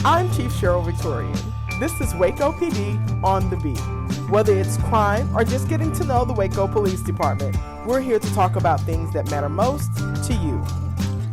I'm Chief Cheryl Victorian. This is Waco PD on the beat. Whether it's crime or just getting to know the Waco Police Department, we're here to talk about things that matter most to you.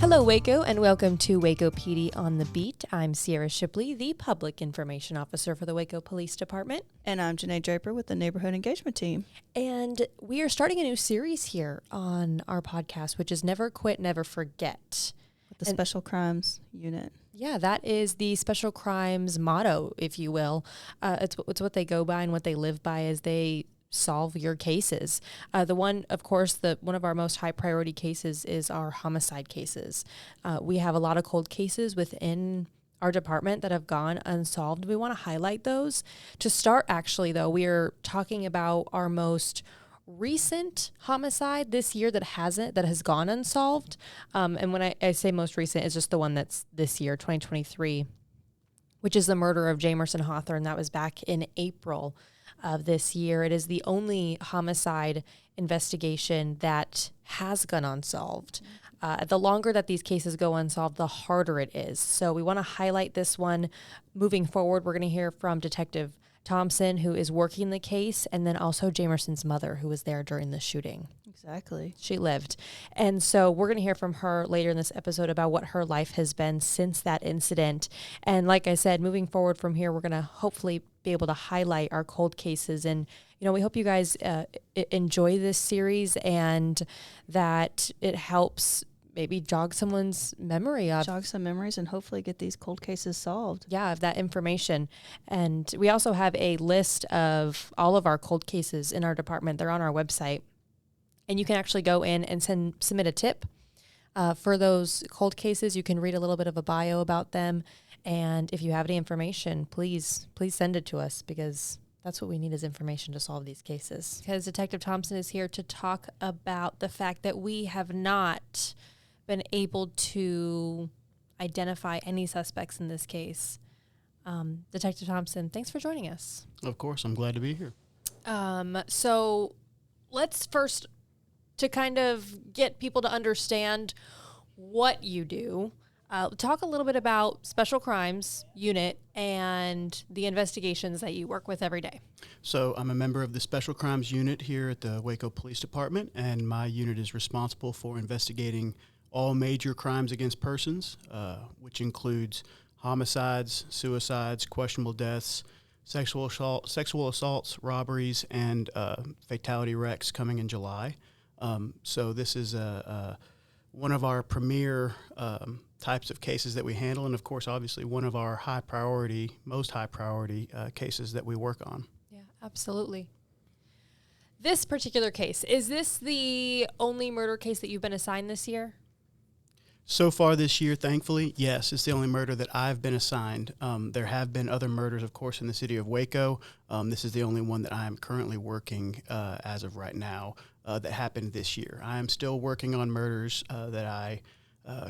Hello, Waco, and welcome to Waco PD on the Beat. I'm Sierra Shipley, the Public Information Officer for the Waco Police Department. And I'm Janae Draper with the Neighborhood Engagement Team. And we are starting a new series here on our podcast, which is Never Quit, Never Forget. With the Special Crimes Unit. Yeah, that is the Special Crimes motto, if you will. It's what they go by and what they live by as they solve your cases. The one, of course, one of our most high priority cases is our homicide cases. We have a lot of cold cases within our department that have gone unsolved. We want to highlight those. To start, actually, though, we are talking about our most recent homicide this year that has gone unsolved. And when I say most recent, it's just the one that's this year, 2023, which is the murder of Jamerson Hawthorn. That was back in April of this year. It is the only homicide investigation that has gone unsolved. The longer that these cases go unsolved, the harder it is. So we want to highlight this one. Moving forward, we're going to hear from Detective Thompson, who is working the case, and then also Jamerson's mother, who was there during the shooting. Exactly. She lived. And so we're going to hear from her later in this episode about what her life has been since that incident. And like I said, moving forward from here, we're going to hopefully be able to highlight our cold cases. And, we hope you guys enjoy this series and that it helps maybe jog someone's memory of. Jog some memories and hopefully get these cold cases solved. Yeah, of that information. And we also have a list of all of our cold cases in our department. They're on our website. And you can actually go in and submit a tip for those cold cases. You can read a little bit of a bio about them. And if you have any information, please send it to us, because that's what we need, is information to solve these cases. Because Detective Thompson is here to talk about the fact that we have not been able to identify any suspects in this case. Detective Thompson, thanks for joining us. Of course, I'm glad to be here. So let's first, to kind of get people to understand what you do, talk a little bit about Special Crimes Unit and the investigations that you work with every day. So I'm a member of the Special Crimes Unit here at the Waco Police Department, and my unit is responsible for investigating all major crimes against persons, which includes homicides, suicides, questionable deaths, sexual assaults, robberies, and fatality wrecks coming in July. So this is one of our premier types of cases that we handle, and of course, obviously, one of our most high priority cases that we work on. Yeah, absolutely. This particular case, is this the only murder case that you've been assigned this year? So far this year, thankfully, yes, it's the only murder that I've been assigned. There have been other murders, of course, in the city of Waco. This is the only one that I am currently working as of right now that happened this year. I am still working on murders that I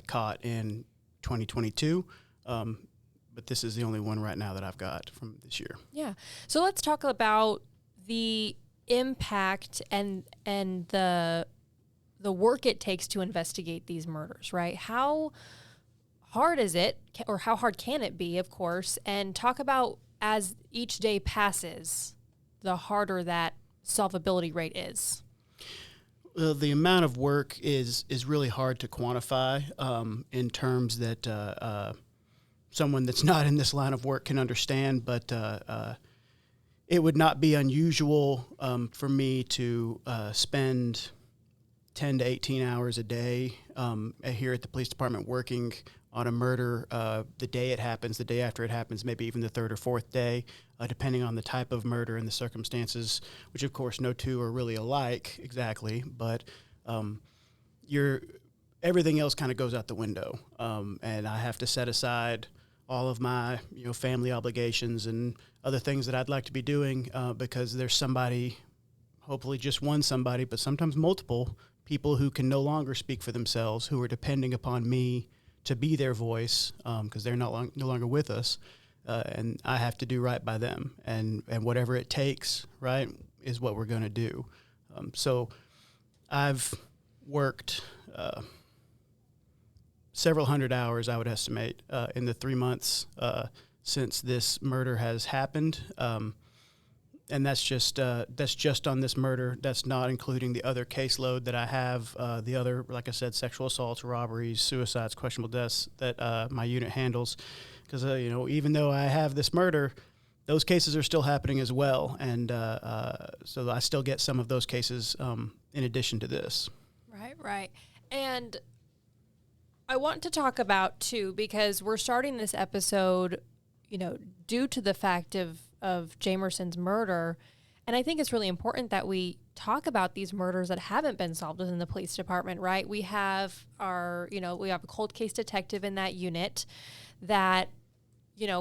caught in 2022, but this is the only one right now that I've got from this year. Yeah. So let's talk about the impact and the work it takes to investigate these murders, right? How hard is it, or how hard can it be, of course, and talk about, as each day passes, the harder that solvability rate is. Well, the amount of work is really hard to quantify in terms that someone that's not in this line of work can understand, but it would not be unusual for me to spend 10 to 18 hours a day here at the police department working on a murder the day it happens, the day after it happens, maybe even the third or fourth day, depending on the type of murder and the circumstances, which of course no two are really alike exactly, but everything else kind of goes out the window, and I have to set aside all of my family obligations and other things that I'd like to be doing because there's somebody, hopefully just one somebody, but sometimes multiple people who can no longer speak for themselves, who are depending upon me to be their voice because they're no longer with us, and I have to do right by them, and whatever it takes, right, is what we're going to do. So I've worked several hundred hours, I would estimate, in the 3 months since this murder has happened. And that's just on this murder. That's not including the other caseload that I have, the other, like I said, sexual assaults, robberies, suicides, questionable deaths that my unit handles. Because, even though I have this murder, those cases are still happening as well. And so I still get some of those cases in addition to this. Right. And I want to talk about, too, because we're starting this episode, due to the fact of Jamerson's murder. And I think it's really important that we talk about these murders that haven't been solved within the police department, right? We have we have a cold case detective in that unit that,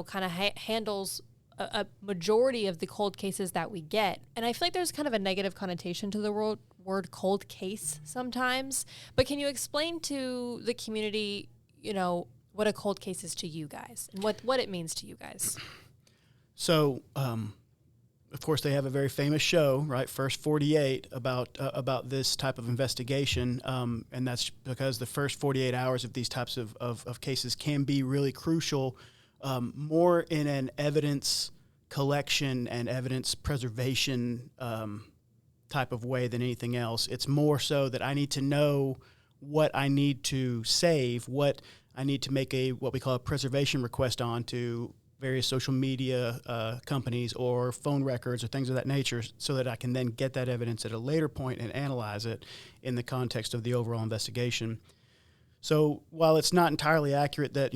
kind of handles a majority of the cold cases that we get. And I feel like there's kind of a negative connotation to the word cold case sometimes. But can you explain to the community, what a cold case is to you guys and what it means to you guys? So, of course, they have a very famous show, right? First 48 about this type of investigation, and that's because the first 48 hours of these types of cases can be really crucial, more in an evidence collection and evidence preservation type of way than anything else. It's more so that I need to know what I need to save, what I need to make what we call a preservation request on to various social media companies or phone records or things of that nature, so that I can then get that evidence at a later point and analyze it in the context of the overall investigation. So while it's not entirely accurate that,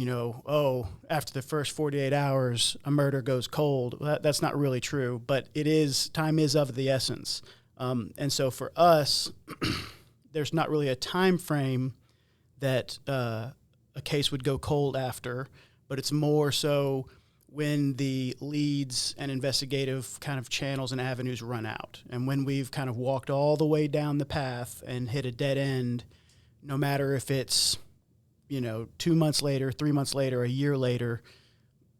after the first 48 hours, a murder goes cold, that's not really true, but time is of the essence. And so for us, there's not really a time frame that a case would go cold after, but it's more so when the leads and investigative kind of channels and avenues run out. And when we've kind of walked all the way down the path and hit a dead end, no matter if it's, 2 months later, 3 months later, a year later,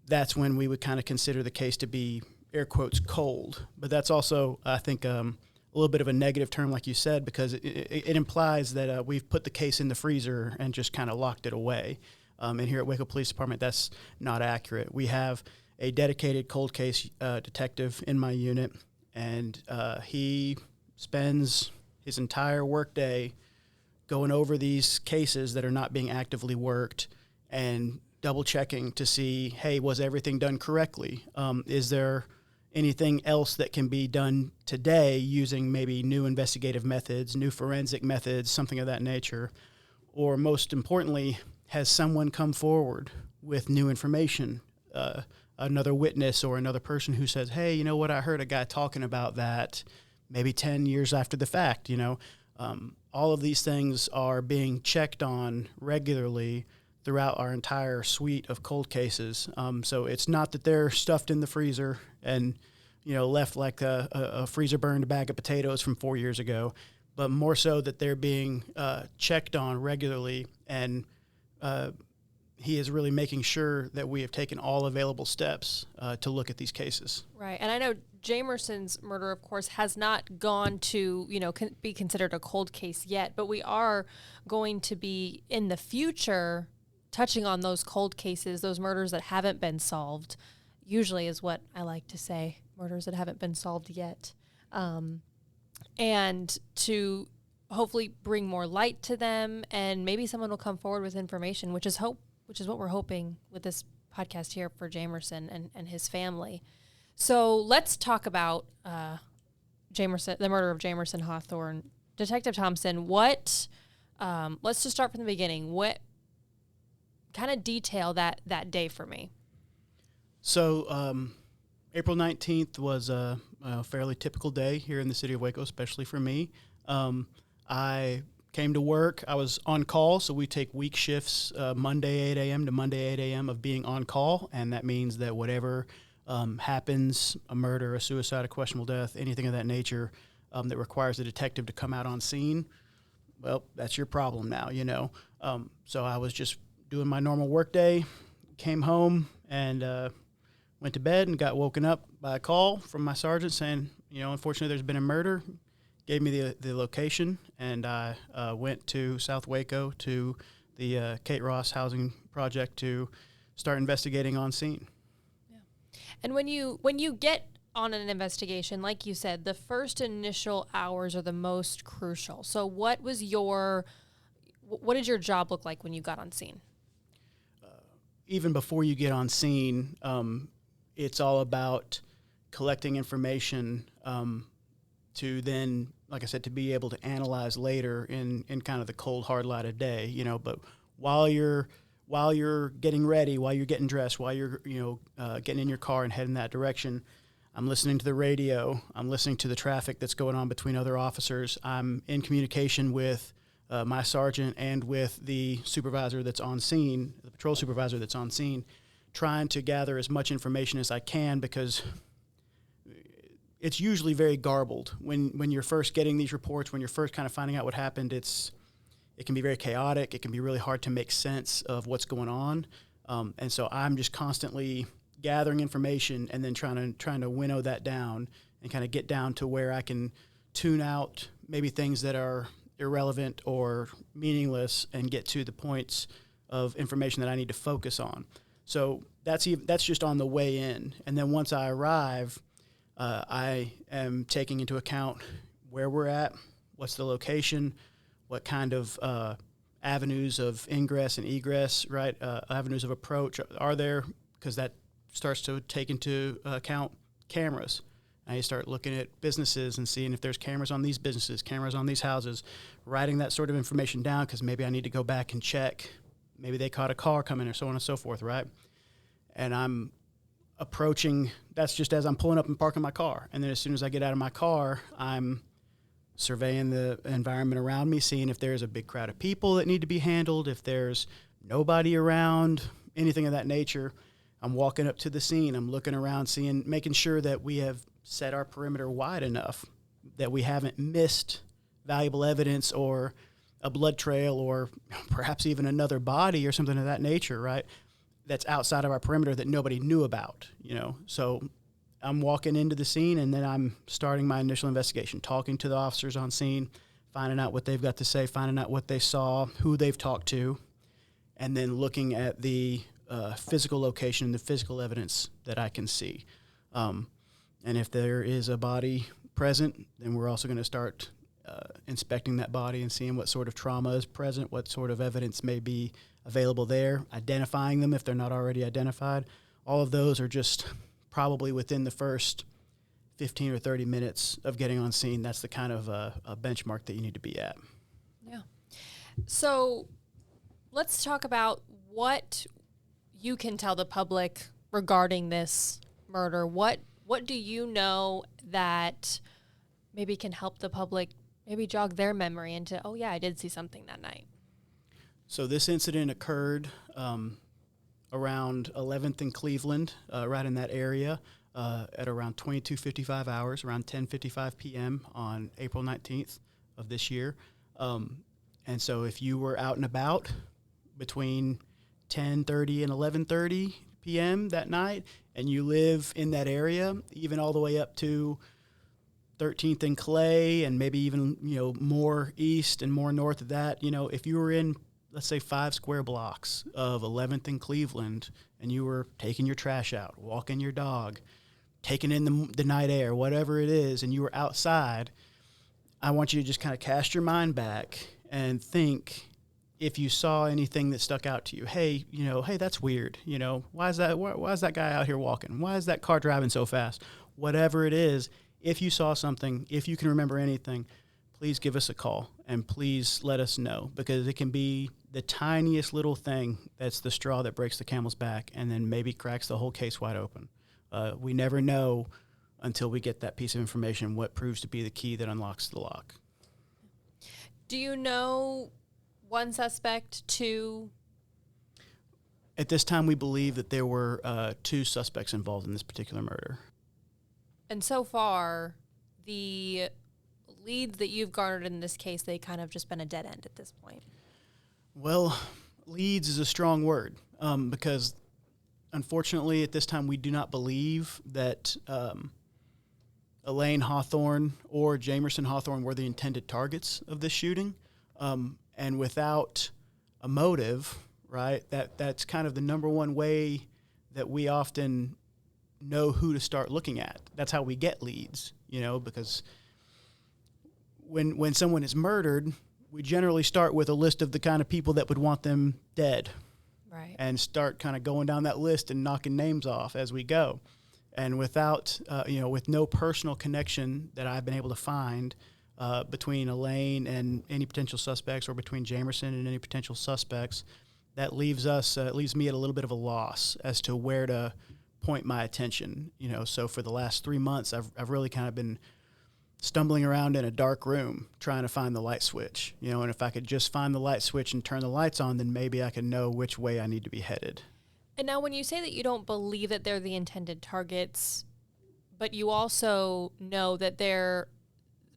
that's when we would kind of consider the case to be, air quotes, cold. But that's also, I think, a little bit of a negative term, like you said, because it implies that we've put the case in the freezer and just kind of locked it away. And here at Waco Police Department, that's not accurate. We have a dedicated cold case detective in my unit, and he spends his entire workday going over these cases that are not being actively worked and double-checking to see, hey, was everything done correctly? Is there anything else that can be done today using maybe new investigative methods, new forensic methods, something of that nature? Or most importantly, has someone come forward with new information, another witness or another person who says, hey, you know what, I heard a guy talking about that maybe 10 years after the fact, all of these things are being checked on regularly throughout our entire suite of cold cases. So it's not that they're stuffed in the freezer and, left like a freezer-burned bag of potatoes from 4 years ago, but more so that they're being checked on regularly, and he is really making sure that we have taken all available steps to look at these cases. Right. And I know Jamerson's murder, of course, has not gone to, be considered a cold case yet, but we are going to be in the future touching on those cold cases, those murders that haven't been solved, usually is what I like to say, murders that haven't been solved yet. And to hopefully bring more light to them, and maybe someone will come forward with information, which is what we're hoping with this podcast here for Jamerson and his family. So let's talk about the murder of Jamerson Hawthorn. Detective Thompson, let's just start from the beginning. What kind of detail that day for me? So April 19th was a fairly typical day here in the city of Waco, especially for me. I came to work. I was on call, so we take week shifts, Monday 8 a.m. to Monday 8 a.m. of being on call, and that means that whatever happens, a murder, a suicide, a questionable death, anything of that nature that requires a detective to come out on scene, well, that's your problem now, So I was just doing my normal work day, came home, and went to bed and got woken up by a call from my sergeant saying, unfortunately there's been a murder. Gave me the location, and I went to South Waco to the Kate Ross Housing Project to start investigating on scene. And when you get on an investigation, like you said, the first initial hours are the most crucial. So what did your job look like when you got on scene? Even before you get on scene, it's all about collecting information to then, like I said, to be able to analyze later in kind of the cold, hard light of day, but while you're getting ready, while you're getting dressed, while you're, getting in your car and heading that direction, I'm listening to the radio. I'm listening to the traffic that's going on between other officers. I'm in communication with my sergeant and with the supervisor that's on scene, the patrol supervisor that's on scene, trying to gather as much information as I can, because it's usually very garbled. When you're first getting these reports, when you're first kind of finding out what happened, it can be very chaotic. It can be really hard to make sense of what's going on. And so I'm just constantly gathering information and then trying to winnow that down and kind of get down to where I can tune out maybe things that are irrelevant or meaningless and get to the points of information that I need to focus on. So that's just on the way in. And then once I arrive, I am taking into account where we're at, what's the location, what kind of avenues of ingress and egress, right? Avenues of approach are there, because that starts to take into account cameras. And you start looking at businesses and seeing if there's cameras on these businesses, cameras on these houses, writing that sort of information down, because maybe I need to go back and check. Maybe they caught a car coming or so on and so forth, right? And I'm approaching, that's just as I'm pulling up and parking my car. And then as soon as I get out of my car, I'm surveying the environment around me, seeing if there's a big crowd of people that need to be handled, if there's nobody around, anything of that nature. I'm walking up to the scene. I'm looking around, making sure that we have set our perimeter wide enough that we haven't missed valuable evidence or a blood trail or perhaps even another body or something of that nature, right? That's outside of our perimeter that nobody knew about, So I'm walking into the scene, and then I'm starting my initial investigation, talking to the officers on scene, finding out what they've got to say, finding out what they saw, who they've talked to, and then looking at the physical location and the physical evidence that I can see. And if there is a body present, then we're also going to start inspecting that body and seeing what sort of trauma is present, what sort of evidence may be available there, identifying them if they're not already identified. All of those are just probably within the first 15 or 30 minutes of getting on scene. That's the kind of a benchmark that you need to be at. Yeah. So let's talk about what you can tell the public regarding this murder. What do you know that maybe can help the public maybe jog their memory into, oh yeah, I did see something that night? So this incident occurred around 11th and Cleveland, right in that area, at around 22:55 hours, around 10:55 p.m. on April 19th of this year. And so if you were out and about between 10:30 and 11:30 p.m. that night, and you live in that area, even all the way up to 13th and Clay, and maybe even more east and more north of that, if you were in, let's say, 5 square blocks of 11th and Cleveland, and you were taking your trash out, walking your dog, taking in the night air, whatever it is, and you were outside, I want you to just kind of cast your mind back and think if you saw anything that stuck out to you. Hey, hey, that's weird. Why is that guy out here walking? Why is that car driving so fast? Whatever it is, if you saw something, if you can remember anything, please give us a call and please let us know, because it can be the tiniest little thing that's the straw that breaks the camel's back and then maybe cracks the whole case wide open. We never know until we get that piece of information what proves to be the key that unlocks the lock. Do you know one suspect, two? At this time, we believe that there were 2 suspects involved in this particular murder. And so far, the leads that you've garnered in this case, they kind of just been a dead end at this point. Well, leads is a strong word, because unfortunately at this time we do not believe that Elaine Hawthorn or Jamerson Hawthorn were the intended targets of this shooting. And without a motive, right, that's kind of the number one way that we often know who to start looking at. That's how we get leads, because when someone is murdered, we generally start with a list of the kind of people that would want them dead. Right. And start kind of going down that list and knocking names off as we go. And without, with no personal connection that I've been able to find between Elaine and any potential suspects, or between Jamerson and any potential suspects, that leaves me at a little bit of a loss as to where to point my attention. So for the last 3 months, I've really kind of been stumbling around in a dark room trying to find the light switch, and if I could just find the light switch and turn the lights on, then maybe I can know which way I need to be headed. And now when you say that you don't believe that they're the intended targets, but you also know that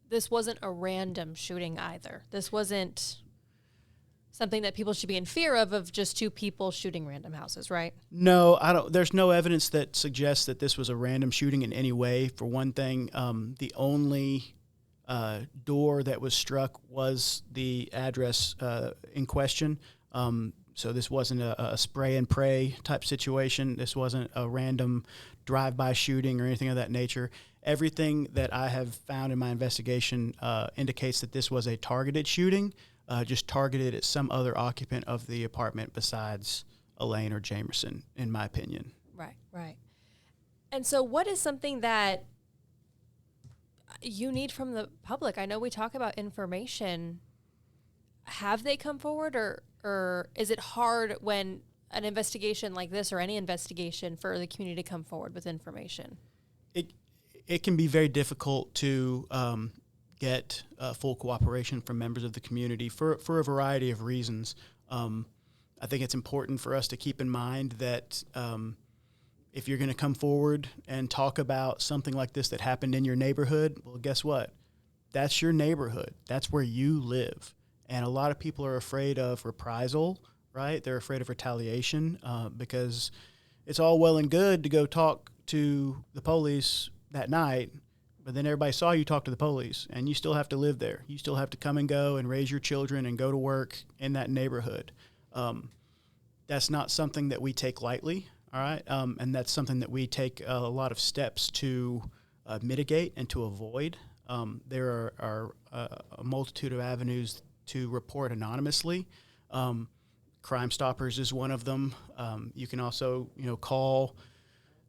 this wasn't a random shooting either. This wasn't something that people should be in fear of just two people shooting random houses, right? No, I don't. There's no evidence that suggests that this was a random shooting in any way. For one thing, the only door that was struck was the address in question. So this wasn't a spray and pray type situation. This wasn't a random drive-by shooting or anything of that nature. Everything that I have found in my investigation indicates that this was a targeted shooting, just targeted at some other occupant of the apartment besides Elaine or Jamerson, in my opinion. Right. And so what is something that you need from the public? I know we talk about information. Have they come forward, or is it hard when an investigation like this, or any investigation, for the community to come forward with information? It can be very difficult to get full cooperation from members of the community for a variety of reasons. I think it's important for us to keep in mind that if you're going to come forward and talk about something like this that happened in your neighborhood, well, guess what? That's your neighborhood. That's where you live. And a lot of people are afraid of reprisal, right? They're afraid of retaliation because it's all well and good to go talk to the police that night, but then everybody saw you talk to the police, and you still have to live there. You still have to come and go and raise your children and go to work in that neighborhood. That's not something that we take lightly, all right? And that's something that we take a lot of steps to mitigate and to avoid. There are a multitude of avenues to report anonymously. Crime Stoppers is one of them. You can also, call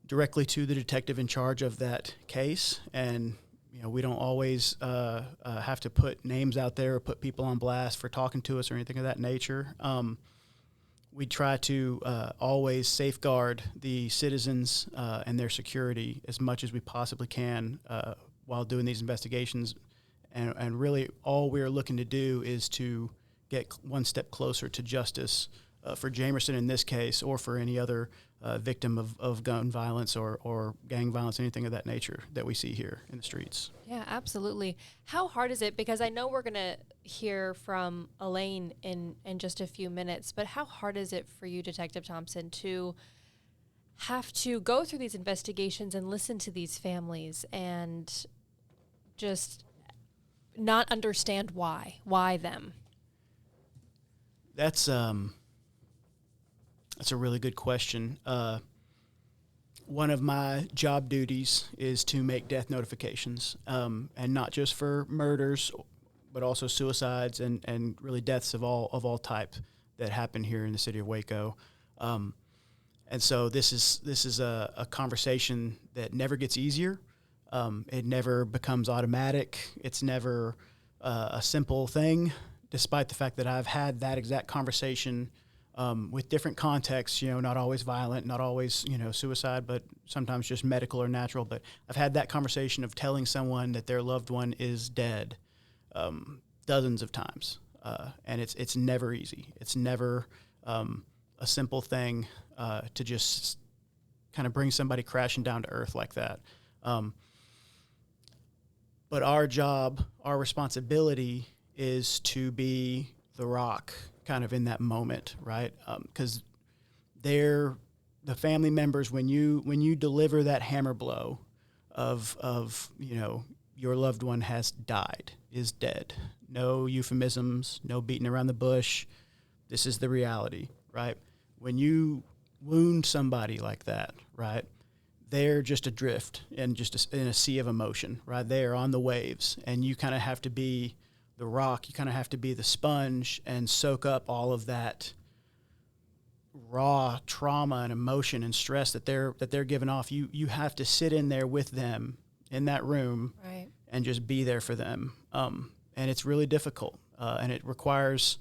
directly to the detective in charge of that case, and we don't always have to put names out there or put people on blast for talking to us or anything of that nature. We try to always safeguard the citizens and their security as much as we possibly can while doing these investigations. And really all we're looking to do is to get one step closer to justice for Jamerson in this case, or for any other victim of gun violence or gang violence, anything of that nature that we see here in the streets. Yeah, absolutely. How hard is it? Because I know we're going to hear from Elaine in just a few minutes, but how hard is it for you, Detective Thompson, to have to go through these investigations and listen to these families and just not understand why them? That's a really good question. One of my job duties is to make death notifications, and not just for murders, but also suicides and really deaths of all type that happen here in the city of Waco. And so this is a conversation that never gets easier. It never becomes automatic. It's never a simple thing, despite the fact that I've had that exact conversation with different contexts, not always violent, not always, suicide, but sometimes just medical or natural. But I've had that conversation of telling someone that their loved one is dead dozens of times. And it's never easy. It's never a simple thing to just kind of bring somebody crashing down to earth like that. But our job, our responsibility is to be the rock kind of in that moment, right? Because they're the family members, when you deliver that hammer blow of your loved one has died, is dead. No euphemisms, no beating around the bush. This is the reality, right? When you wound somebody like that, right, they're just adrift and just in a sea of emotion, right? They are on the waves, and you kind of have to be the rock. You kind of have to be the sponge and soak up all of that raw trauma and emotion and stress that they're giving off. You have to sit in there with them in that room, Right. and just be there for them. And it's really difficult, and it requires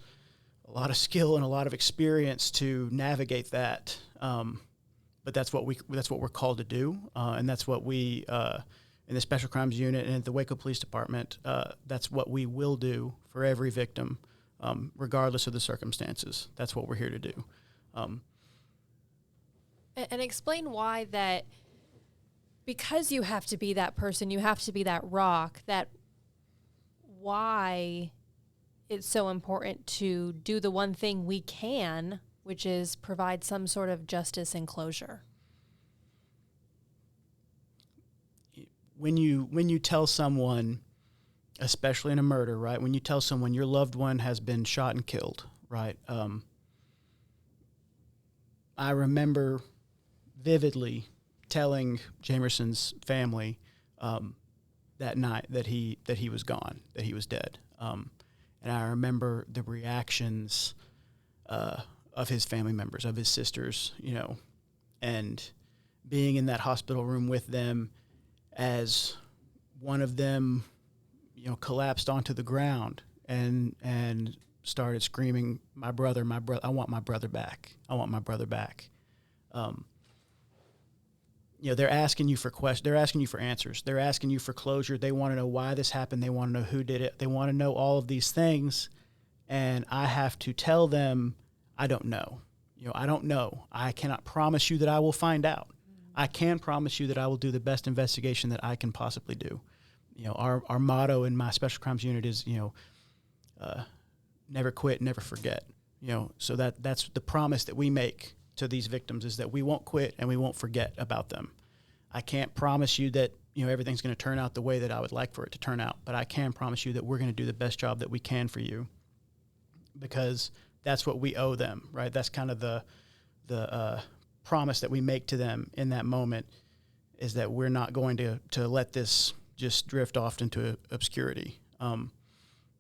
a lot of skill and a lot of experience to navigate that. But that's what we're called to do, and that's what we in the Special Crimes Unit and at the Waco Police Department. That's what we will do for every victim, regardless of the circumstances. That's what we're here to do. And explain why that, because you have to be that person, you have to be that rock, that why it's so important to do the one thing we can, which is provide some sort of justice and closure. When you tell someone, especially in a murder, right? When you tell someone your loved one has been shot and killed, right? I remember vividly telling Jamerson's family that night that he was gone, that he was dead. And I remember the reactions of his family members, of his sisters, and being in that hospital room with them as one of them, collapsed onto the ground and started screaming, my brother, I want my brother back. I want my brother back. They're asking you for questions. They're asking you for answers. They're asking you for closure. They want to know why this happened. They want to know who did it. They want to know all of these things. And I have to tell them, I don't know. I don't know. I cannot promise you that I will find out. I can promise you that I will do the best investigation that I can possibly do. Our motto in my Special Crimes Unit is, never quit, never forget. So that's the promise that we make to these victims, is that we won't quit and we won't forget about them. I can't promise you that everything's going to turn out the way that I would like for it to turn out, but I can promise you that we're going to do the best job that we can for you, because that's what we owe them, right? That's kind of the promise that we make to them in that moment, is that we're not going to let this just drift off into obscurity,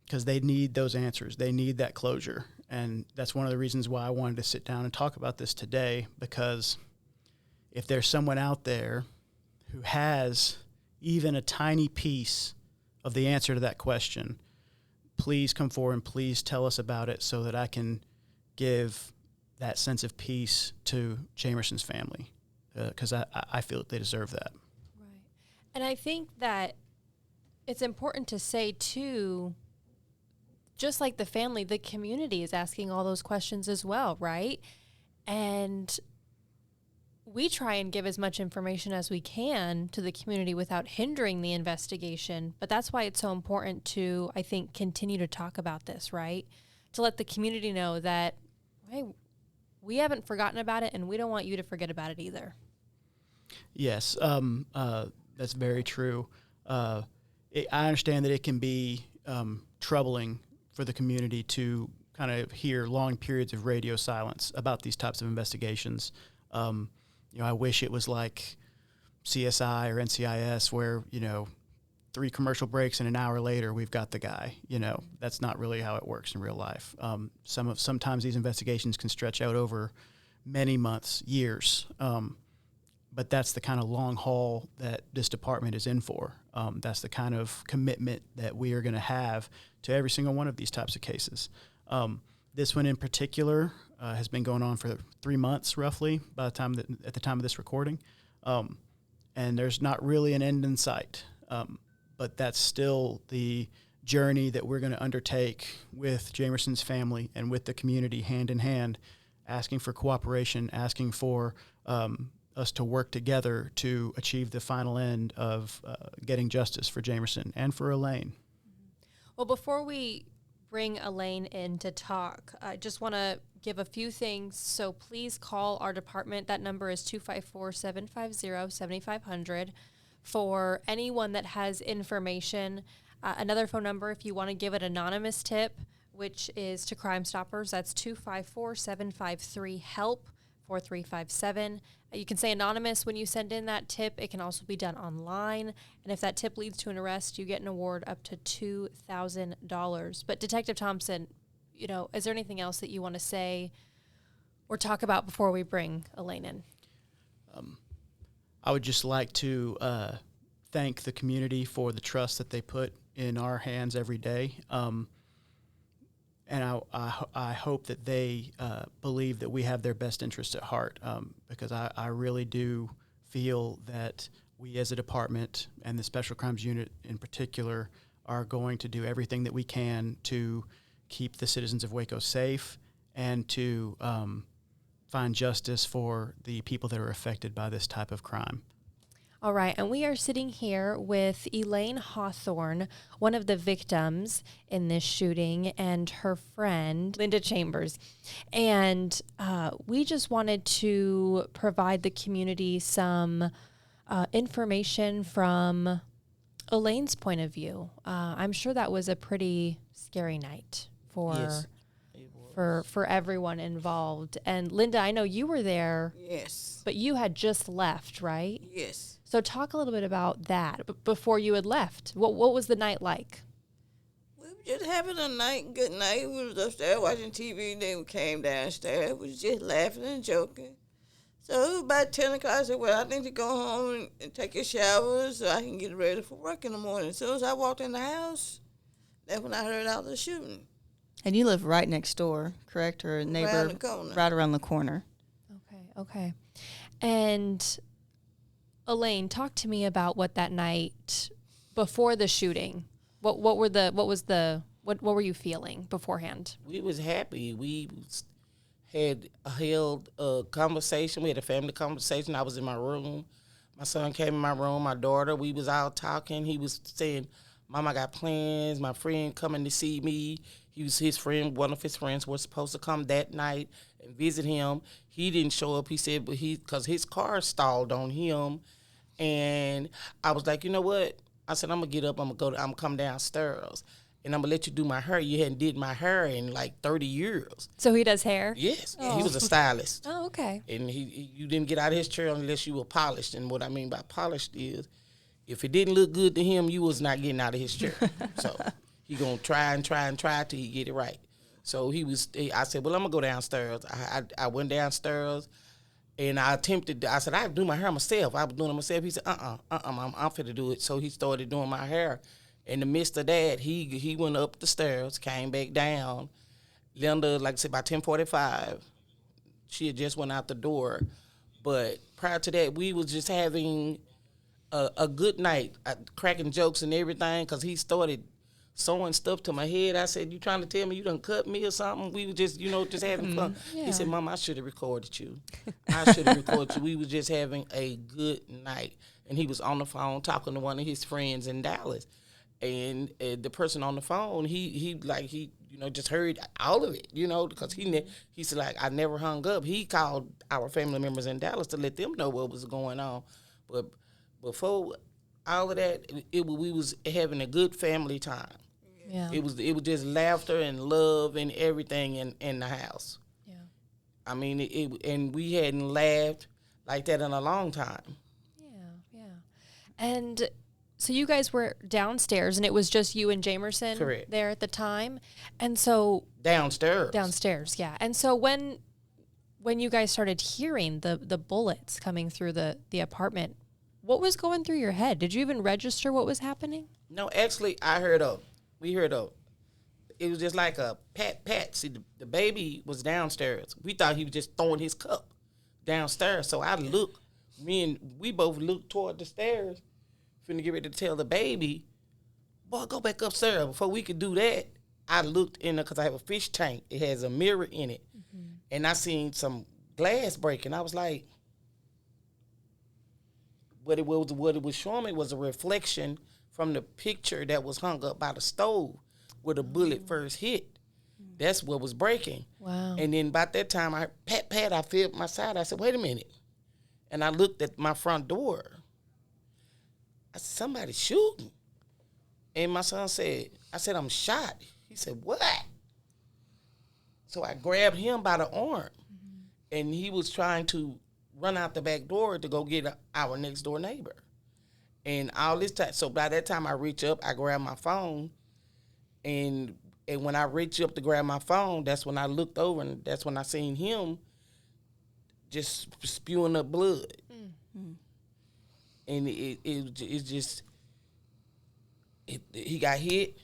because they need those answers. They need that closure. And that's one of the reasons why I wanted to sit down and talk about this today, because if there's someone out there who has even a tiny piece of the answer to that question, please come forward and please tell us about it, so that I can give that sense of peace to Jamerson's family, because I feel that they deserve that. Right. And I think that it's important to say, too, just like the family, the community is asking all those questions as well, right? And we try and give as much information as we can to the community without hindering the investigation. But that's why it's so important to, I think, continue to talk about this, right? To let the community know that, hey, we haven't forgotten about it, and we don't want you to forget about it either. Yes, that's very true. I understand that it can be troubling for the community to kind of hear long periods of radio silence about these types of investigations. I wish it was like CSI or NCIS, where 3 commercial breaks and an hour later we've got the guy. That's not really how it works in real life. Sometimes these investigations can stretch out over many months, years. But that's the kind of long haul that this department is in for. That's the kind of commitment that we are going to have to every single one of these types of cases. This one in particular has been going on for 3 months, roughly, at the time of this recording. And there's not really an end in sight. But that's still the journey that we're going to undertake with Jamerson's family and with the community, hand in hand, asking for cooperation, asking for us to work together to achieve the final end of getting justice for Jamerson and for Elaine. Well, before we bring Elaine in to talk, I just want to give a few things. So please call our department. That number is 254-750-7500 for anyone that has information. Another phone number, if you want to give an anonymous tip, which is to Crime Stoppers, that's 254-753-HELP 4357. You can say anonymous when you send in that tip. It can also be done online. And if that tip leads to an arrest, you get an award up to $2,000. But Detective Thompson, is there anything else that you want to say or talk about before we bring Elaine in? I would just like to thank the community for the trust that they put in our hands every day. And I hope that they believe that we have their best interest at heart, because I really do feel that we as a department and the Special Crimes Unit in particular are going to do everything that we can to keep the citizens of Waco safe and to find justice for the people that are affected by this type of crime. All right, and we are sitting here with Elaine Hawthorn, one of the victims in this shooting, and her friend, Linda Chambers. And we just wanted to provide the community some information from Elaine's point of view. I'm sure that was a pretty scary night for everyone involved. And Linda, I know you were there. Yes. But you had just left, right? Yes. So talk a little bit about that before you had left. What was the night like? We were just having a good night. We was upstairs watching TV, then we came downstairs. We was just laughing and joking. So it was about 10 o'clock. I said, well, I need to go home and take a shower so I can get ready for work in the morning. As soon as I walked in the house, that's when I heard all the shooting. And you live right next door, correct? Or a neighbor Around the corner. right around the corner. Okay. And Elaine, talk to me about what that night before the shooting. What were you feeling beforehand? We was happy. We had held a conversation. We had a family conversation. I was in my room. My son came in my room. My daughter. We was out talking. He was saying, "Mom, I got plans. My friend coming to see me." His friend. One of his friends was supposed to come that night and visit him. He didn't show up. He said, because his car stalled on him. And I was like, you know what? I said, I'm gonna get up. I'm gonna come downstairs, and I'm gonna let you do my hair. You hadn't did my hair in like 30 years. So he does hair? Yes, Oh. he was a stylist. Oh, okay. And you didn't get out of his chair unless you were polished. And what I mean by polished is, if it didn't look good to him, you was not getting out of his chair. So he gonna try till he get it right. So I said, well, I'm gonna go downstairs. I went downstairs. And I said, I do my hair myself. I was doing it myself. He said, I'm fit to do it. So he started doing my hair. In the midst of that, he went up the stairs, came back down. Linda, like I said, by 10:45, she had just went out the door. But prior to that, we was just having a good night, cracking jokes and everything, because he started sewing stuff to my head. I said, you trying to tell me you done cut me or something? We were just, just having fun. Yeah. He said, Mom, I should have recorded you. I should have recorded you. We was just having a good night. And he was on the phone talking to one of his friends in Dallas. And the person on the phone, he just heard all of it, because he said, like, I never hung up. He called our family members in Dallas to let them know what was going on. But before all of that, we was having a good family time. Yeah. It was just laughter and love and everything in the house. Yeah. I mean, and we hadn't laughed like that in a long time. Yeah. And so you guys were downstairs, and it was just you and Jamerson Correct. there at the time. And so Downstairs, yeah. And so when you guys started hearing the bullets coming through the apartment, what was going through your head? Did you even register what was happening? No, actually, we heard it was just like a pat. See, the baby was downstairs. We thought he was just throwing his cup downstairs. So I looked, we both looked toward the stairs, finna get ready to tell the baby, boy, go back upstairs. Before we could do that, I looked in there, because I have a fish tank. It has a mirror in it. Mm-hmm. And I seen some glass breaking. I was like, what it was showing me was a reflection from the picture that was hung up by the stove where the bullet first hit. That's what was breaking. Wow. And then about that time, I felt my side. I said, wait a minute. And I looked at my front door. I said, somebody's shooting. And my son said, I'm shot. He said, what? So I grabbed him by the arm. Mm-hmm. and he was trying to run out the back door to go get our next door neighbor. And all this time, so by that time I reach up, I grab my phone, and when I reach up to grab my phone, that's when I looked over, and that's when I seen him just spewing up blood. And he got hit.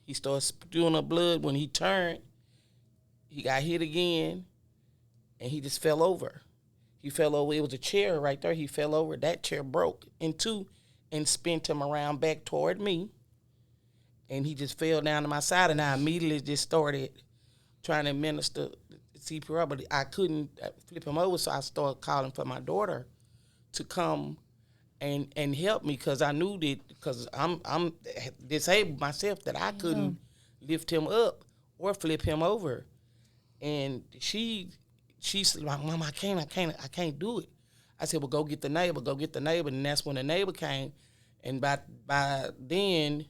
He started spewing up blood. When he turned, he got hit again, and he just fell over. He fell over. It was a chair right there. He fell over. That chair broke in two and spent him around back toward me. And he just fell down to my side, and I immediately just started trying to administer CPR, but I couldn't flip him over, so I started calling for my daughter to come and help me, because I knew that, because I'm disabled myself, that I couldn't lift him up or flip him over. And she said, "Mom, I can't do it." I said, "Well, go get the neighbor, and that's when the neighbor came. And by then,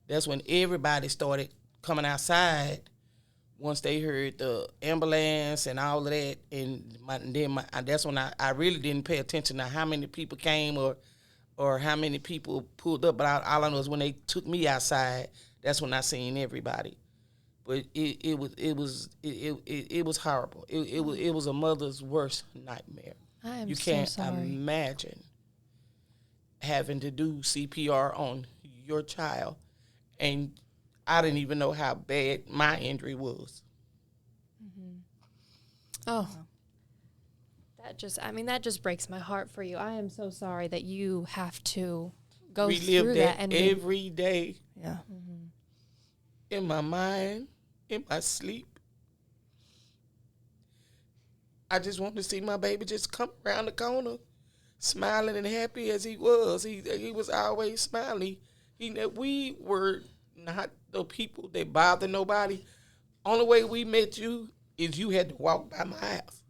that's when everybody started coming outside once they heard the ambulance and all of that. And that's when I really didn't pay attention to how many people came or how many people pulled up. But all I know is when they took me outside, that's when I seen everybody. But it was horrible. It was a mother's worst nightmare. I am You so can't sorry. imagine having to do CPR on your child, and I didn't even know how bad my injury was. Oh, that just breaks my heart for you. I am so sorry that you have to go Relive through that and every day Yeah. in my mind, in my sleep. I just want to see my baby just come around the corner, smiling and happy as he was. He was always smiling. We were not the people that bother nobody. Only way we met you is you had to walk by my house.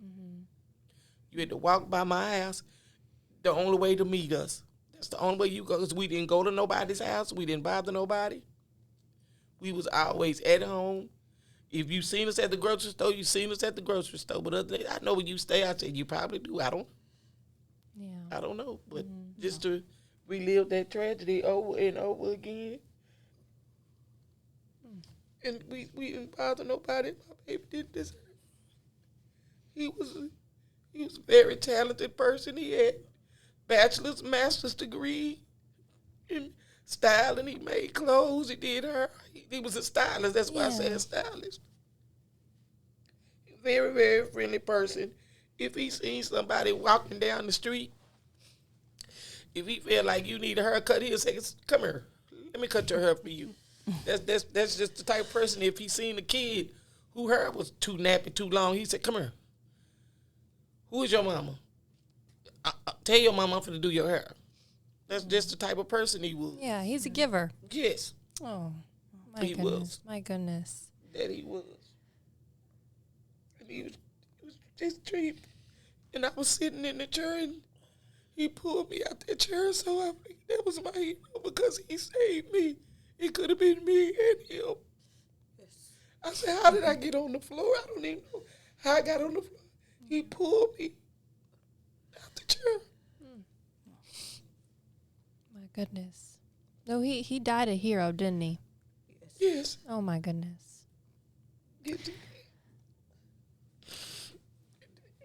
You had to walk by my house. The only way to meet us. That's the only way you go, because we didn't go to nobody's house. We didn't bother nobody. We was always at home. If you seen us at the grocery store, you seen us at the grocery store. But other than that, I know where you stay. I said, you probably do. I don't know. But just to relive that tragedy over and over again. And we didn't bother nobody. My baby did this. He was a very talented person. He had bachelor's, master's degree in styling. He made clothes. He did hair. He was a stylist. That's why I said stylist. Very, very friendly person. If he seen somebody walking down the street, if he felt like you need a haircut, he'll say, "Come here, let me cut your hair for you." That's just the type of person. If he seen a kid who hair was too nappy, too long, he said, "Come here. Who is your mama? Tell your mama I'm finna do your hair." That's just the type of person he was. Yeah, he's a giver. Yes, Oh, my He goodness. was. My goodness. that he was. And he was just treated. And I was sitting in the chair, and he pulled me out that chair, so I figured that was my hero because he saved me. It could have been me and him. I said, how did I get on the floor? I don't even know how I got on the floor. He pulled me out the chair. My goodness. No, he died a hero, didn't he? Yes. Oh, my goodness. And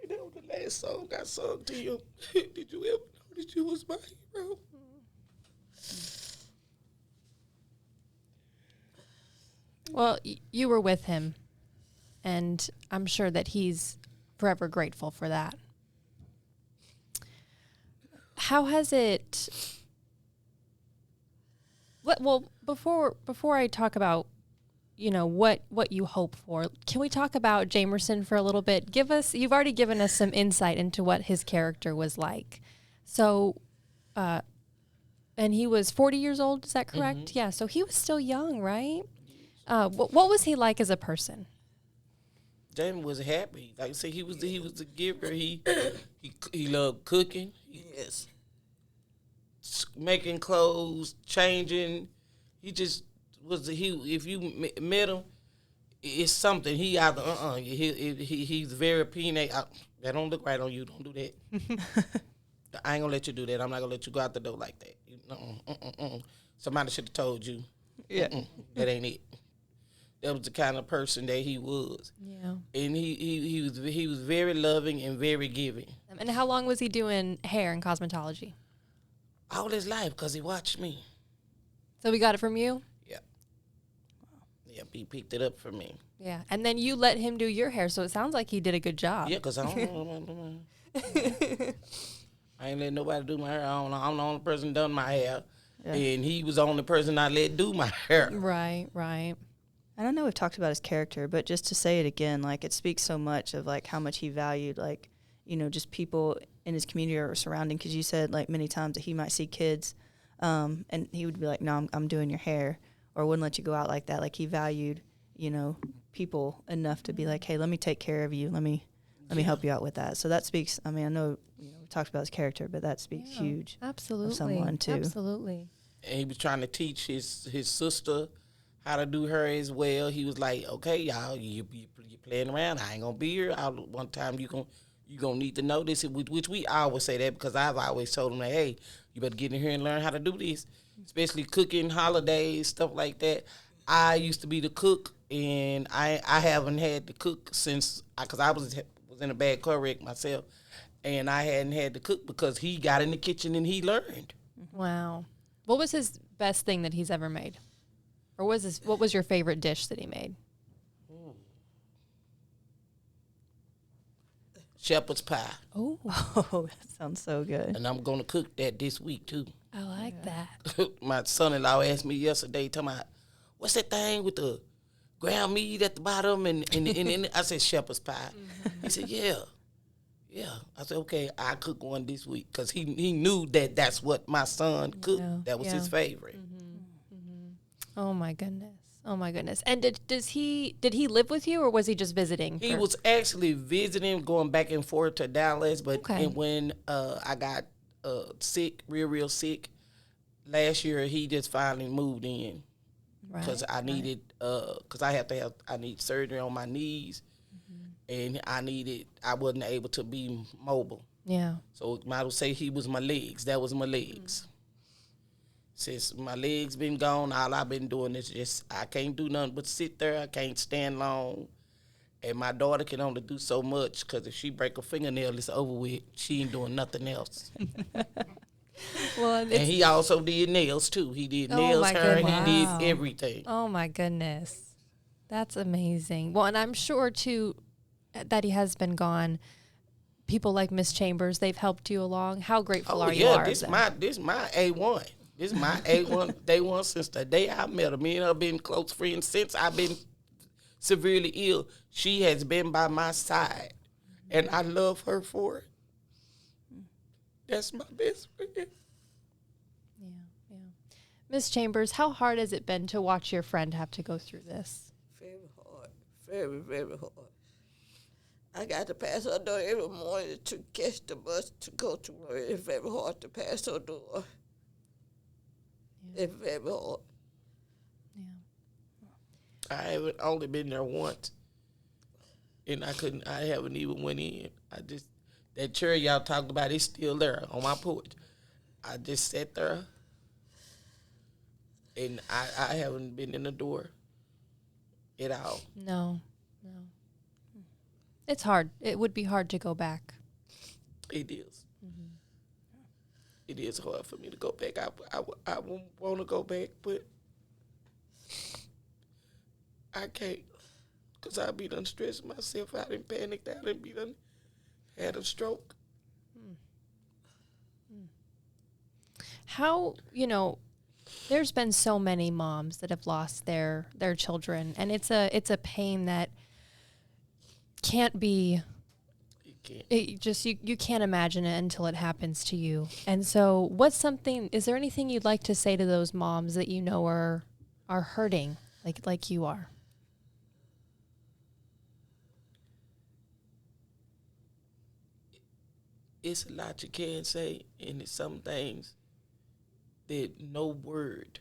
that was the last song I sung to you. Did you ever know that you was my hero? Well, you were with him, and I'm sure that he's forever grateful for that. How has it... Well, before I talk about, what you hope for, can we talk about Jamerson for a little bit? You've already given us some insight into what his character was like. So, and he was 40 years old, is that correct? Mm-hmm. Yeah, so he was still young, right? What was he like as a person? Jamie was happy. Like I said, he was the giver. He loved cooking. Yes. Making clothes, changing. He just was if you met him, it's something. He either he's very opinionated. That don't look right on you. Don't do that. I ain't gonna let you do that. I'm not gonna let you go out the door like that. Somebody should have told you. Yeah. That ain't it. That was the kind of person that he was. Yeah. And he was very loving and very giving. And how long was he doing hair and cosmetology? All his life, because he watched me. So we got it from you? Yeah. Yeah, he picked it up for me. Yeah. And then you let him do your hair, so it sounds like he did a good job. Yeah, because I don't I ain't let nobody do my hair. I'm the only person done my hair. Yeah. And he was the only person I let do my hair. Right, right. And I know we've talked about his character, but just to say it again, like, it speaks so much of, like, how much he valued, like, you know, just people in his community or surrounding, because you said, like, many times that he might see kids, and he would be like, no, I'm doing your hair, or wouldn't let you go out like that. Like, he valued, you know, people enough to be like, hey, let me take care of you. Let me help you out with that. So that speaks, I mean, I know, you know, we talked about his character, but that speaks huge. Absolutely. Of someone, too. Absolutely. And he was trying to teach his sister how to do her as well. He was like, okay, y'all, you playing around. I ain't going to be here. One time you gonna need to know this, which we always say that because I've always told him that, hey, you better get in here and learn how to do this, especially cooking, holidays, stuff like that. I used to be the cook, and I haven't had to cook since, because I was in a bad car wreck myself, and I hadn't had to cook because he got in the kitchen and he learned. Wow. What was his best thing that he's ever made? Or what was your favorite dish that he made? Shepherd's pie. Oh, Oh, that sounds so good. And I'm going to cook that this week, too. I like that. My son-in-law asked me yesterday, talking about, what's that thing with the ground meat at the bottom? And I said, shepherd's pie. Mm-hmm. He said, yeah. I said, okay, I'll cook one this week. Because he knew that that's what my son cooked. Yeah, That was his favorite. Mm-hmm. Mm-hmm. Oh, my goodness. Oh, my goodness. And did he live with you, or was he just visiting? He was actually visiting, going back and forth to Dallas. But Okay. and when I got sick, real sick, last year, he just finally moved in. Because I needed, because I need surgery on my knees, and I wasn't able to be mobile. Yeah. So might as well say he was my legs. That was my legs. Since my legs been gone, all I've been doing is just, I can't do nothing but sit there. I can't stand long. And my daughter can only do so much, because if she break a fingernail, it's over with. She ain't doing nothing else. Well, And he also did nails, too. He did Oh, nails, my hair, goodness. he Wow. did everything. Oh, my goodness. That's amazing. Well, and I'm sure, too, that he has been gone. People like Miss Chambers, they've helped you along. How grateful Oh are you? yeah, this my A1. This is my A1 day one since the day I met her. Me and her been close friends since I've been severely ill. She has been by my side, and I love her for it. That's my best friend. Yeah. Miss Chambers, how hard has it been to watch your friend have to go through this? Very hard. Very, very hard. I got to pass her door every morning to catch the bus to go to work. It's very hard to pass her door. It's very hard. Yeah. I haven't only been there once, and I haven't even went in. That chair y'all talked about is still there on my porch. I just sat there, and I haven't been in the door at all. No. It's hard. It would be hard to go back. It is. Mm-hmm. It is hard for me to go back. I want to go back, but I can't, because I be done stressing myself out and panicked out and be done had a stroke. How, there's been so many moms that have lost their children, and it's a pain that can't be, you can't imagine it until it happens to you. And so is there anything you'd like to say to those moms that are hurting like you are? It's a lot you can't say, and it's some things that no words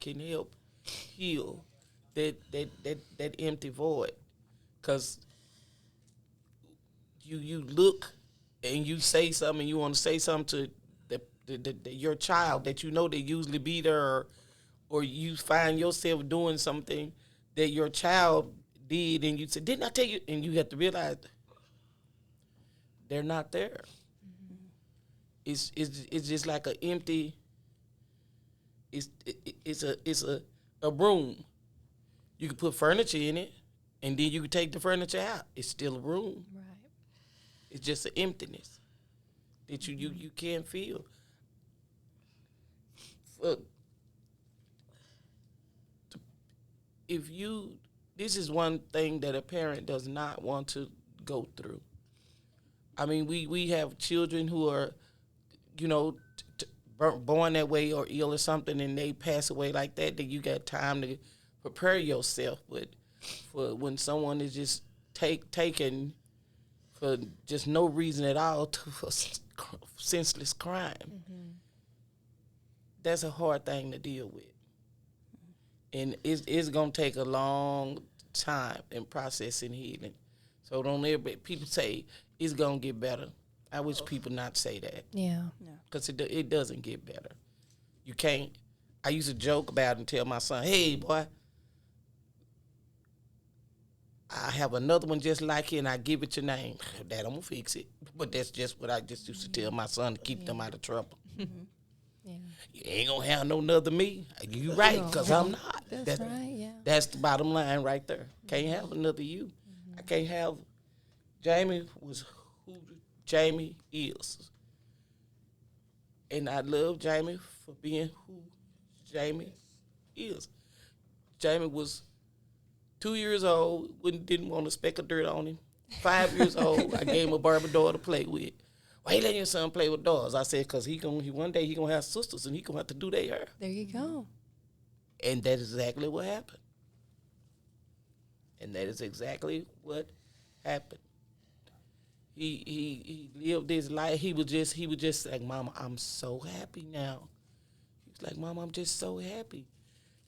can help heal that empty void, because you look and you say something, and you want to say something to your child that you know they usually be there, or you find yourself doing something that your child did, and you say, "Didn't I tell you?" And you have to realize they're not there. Mm-hmm. It's just like an empty. It's a room. You can put furniture in it, and then you can take the furniture out. It's still a room. Right. It's just an emptiness that you can't feel. This is one thing that a parent does not want to go through. I mean, we have children who are, born that way or ill or something, and they pass away like that. Then you got time to prepare yourself. But for when someone is just taken for just no reason at all for senseless crime, mm-hmm. that's a hard thing to deal with. And it's going to take a long time in processing healing. So don't ever, people say it's going to get better. I wish people not say that. Yeah. Because it doesn't get better. You can't. I used to joke about it and tell my son, "Hey, boy, I have another one just like it, and I give it your name. Dad, I'm going to fix it." But that's just what I just used to tell my son to keep them out of trouble. Mm-hmm. Yeah. You ain't going to have no another me. You right, because I'm not. That's right, yeah. That's the bottom line right there. Can't have another you. Mm-hmm. I can't have. Jamie was who Jamie is. And I love Jamie for being who Jamie is. Jamie was 2 years old, didn't want a speck of dirt on him. 5 years old, I gave him a Barbie doll to play with. Why you letting your son play with dolls? I said, because one day he gonna have sisters and he gonna have to do their hair. There you go. And that is exactly what happened. And that is exactly what happened. He lived his life. He was just like, "Mama, I'm so happy now." He was like, "Mama, I'm just so happy."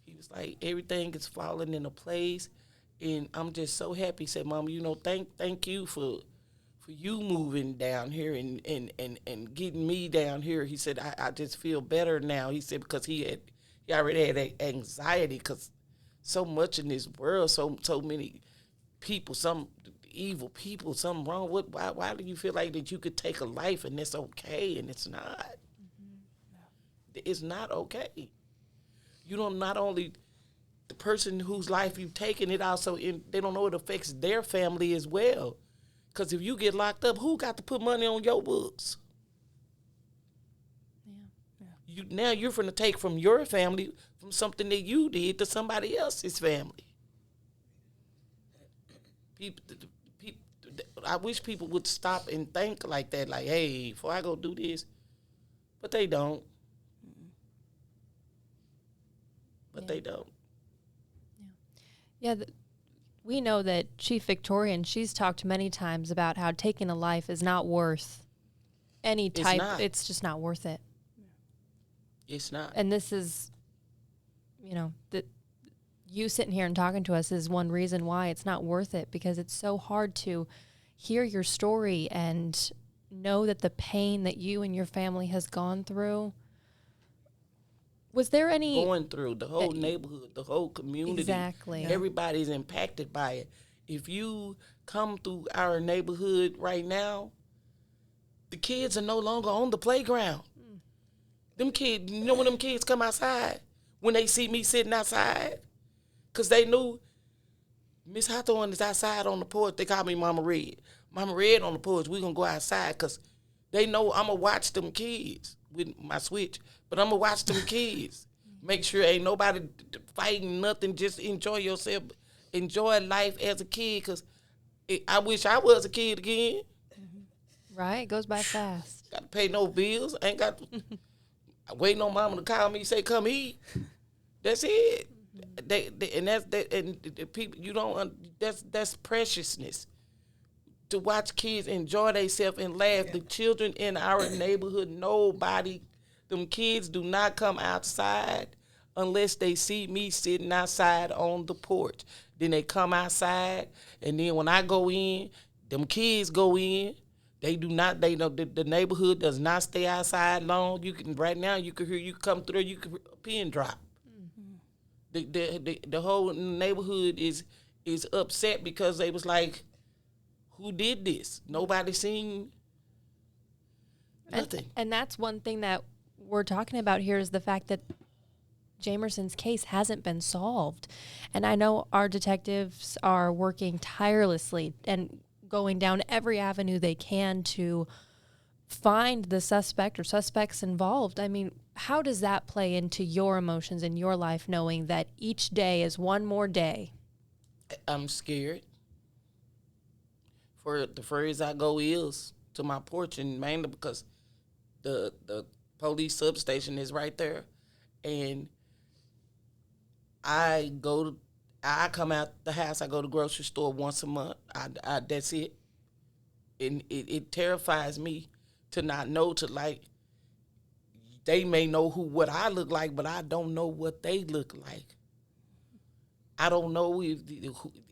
He was like, everything is falling into place, and I'm just so happy. He said, "Mama, thank you for you moving down here and getting me down here." He said, I just feel better now. He said, because he already had anxiety, because so much in this world, so many people, some evil people, something wrong. Why do you feel like that you could take a life and it's okay, and it's not? Mm-hmm. No. It's not okay. You don't, not only the person whose life you've taken, it also, they don't know it affects their family as well. Because if you get locked up, who got to put money on your books? Yeah. Now you're going to take from your family, from something that you did, to somebody else's family. I wish people would stop and think like that, like, hey, before I go do this. But they don't. They don't. Yeah. We know that Chief Victorian, she's talked many times about how taking a life is not worth any type. It's just not worth it. It's not. And this is, that you sitting here and talking to us is one reason why it's not worth it, because it's so hard to hear your story and know that the pain that you and your family has gone through. Was there any... Going through the whole neighborhood, the whole community. Exactly. Everybody's impacted by it. If you come through our neighborhood right now, the kids are no longer on the playground. Them kids, when them kids come outside, when they see me sitting outside, because they knew Miss Hawthorn is outside on the porch. They call me Mama Red. Mama Red on the porch. We're going to go outside because they know I'm going to watch them kids with my switch. But I'm going to watch them kids. Make sure ain't nobody fighting nothing. Just enjoy yourself. Enjoy life as a kid, because I wish I was a kid again. Right? It goes by fast. Got to pay no bills. Ain't got to waiting on mama to call me, say, "Come eat." That's it. And that's that. And the people, you don't. That's preciousness. To watch kids enjoy themselves and laugh. The children in our neighborhood, them kids do not come outside unless they see me sitting outside on the porch. Then they come outside, and then when I go in, them kids go in. They do not. They know the neighborhood does not stay outside long. You can right now. You can hear you come through. You can hear a pin drop. The whole neighborhood is upset because they was like, who did this? Nobody seen nothing. And that's one thing that we're talking about here is the fact that Jamerson's case hasn't been solved. And I know our detectives are working tirelessly and going down every avenue they can to find the suspect or suspects involved. I mean, how does that play into your emotions in your life, knowing that each day is one more day? I'm scared. For the furthest I go is to my porch, and mainly because the police substation is right there, and I come out the house. I go to the grocery store once a month. I that's it, and it terrifies me to not know, to like, they may know what I look like, but I don't know what they look like. I don't know